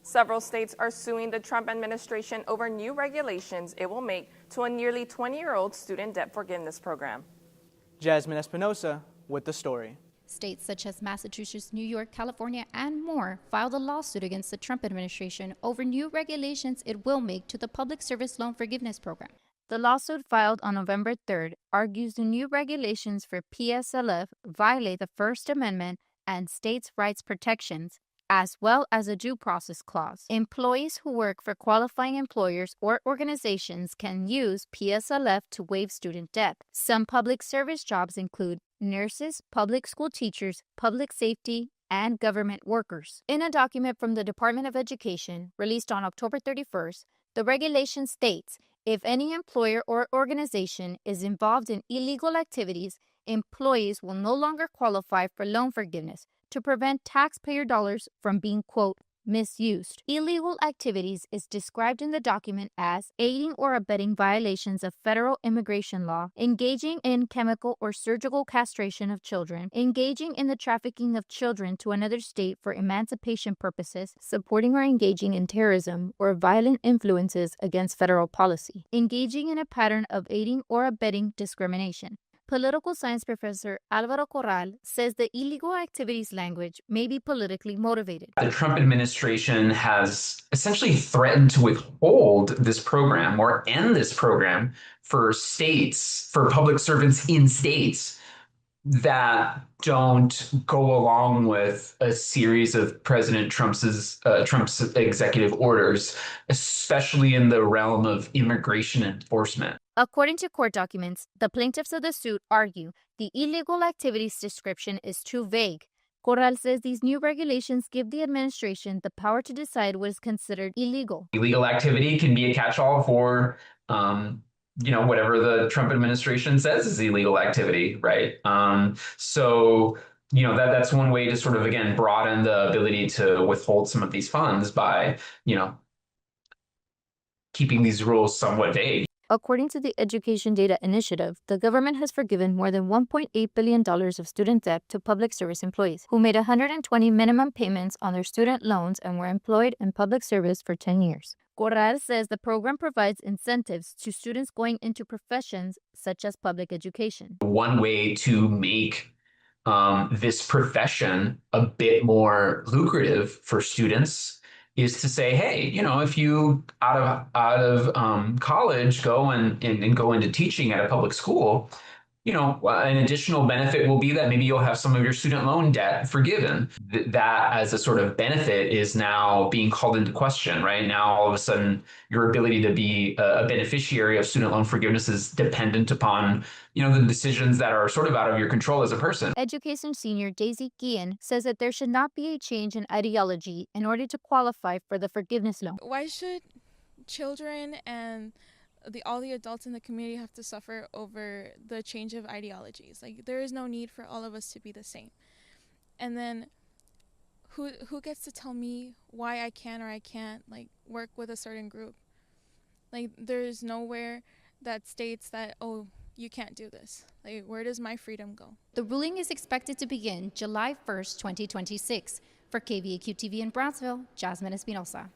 Several states are suing the Trump administration over new regulations it will make to a nearly 20-year-old student debt forgiveness program. Jasmine Espinosa with the story. States such as Massachusetts, New York, California, and more filed a lawsuit against the Trump administration over new regulations it will make to the Public Service Loan Forgiveness Program. The lawsuit filed on November 3rd argues the new regulations for PSLF violate the First Amendment and states' rights protections, as well as a due process clause. Employees who work for qualifying employers or organizations can use PSLF to waive student debt. Some public service jobs include nurses, public school teachers, public safety, and government workers. In a document from the Department of Education released on October 31st, the regulation states, if any employer or organization is involved in illegal activities, employees will no longer qualify for loan forgiveness to prevent taxpayer dollars from being, quote, misused. Illegal activities is described in the document as aiding or abetting violations of federal immigration law, engaging in chemical or surgical castration of children, engaging in the trafficking of children to another state for emancipation purposes, supporting or engaging in terrorism or violent influences against federal policy, engaging in a pattern of aiding or abetting discrimination. Political science professor Alvaro Corral says the illegal activities language may be politically motivated. The Trump administration has essentially threatened to withhold this program or end this program for states, for public servants in states that don't go along with a series of President Trump's executive orders, especially in the realm of immigration enforcement. According to court documents, the plaintiffs of the suit argue the illegal activities description is too vague. Corral says these new regulations give the administration the power to decide what is considered illegal. Illegal activity can be a catch-all for whatever the Trump administration says is illegal activity, right? That's one way to sort of, again, broaden the ability to withhold some of these funds by, keeping these rules somewhat vague. According to the Education Data Initiative, the government has forgiven more than $1.8 billion of student debt to public service employees who made 120 minimum payments on their student loans and were employed in public service for 10 years. Corral says the program provides incentives to students going into professions such as public education. One way to make this profession a bit more lucrative for students is to say, hey, if you out of college go and go into teaching at a public school, an additional benefit will be that maybe you'll have some of your student loan debt forgiven. That as a sort of benefit is now being called into question, right? Now, all of a sudden, your ability to be a beneficiary of student loan forgiveness is dependent upon, the decisions that are sort of out of your control as a person. Education senior Daisy Guillen says that there should not be a change in ideology in order to qualify for the forgiveness loan. Why should children and all the adults in the community have to suffer over the change of ideologies? Like, there is no need for all of us to be the same. And then who gets to tell me why I can or I can't work with a certain group? There's nowhere that states that, oh, you can't do this. Where does my freedom go? The ruling is expected to begin July 1st, 2026. For KVAQ TV in Brownsville, Jasmine Espinosa.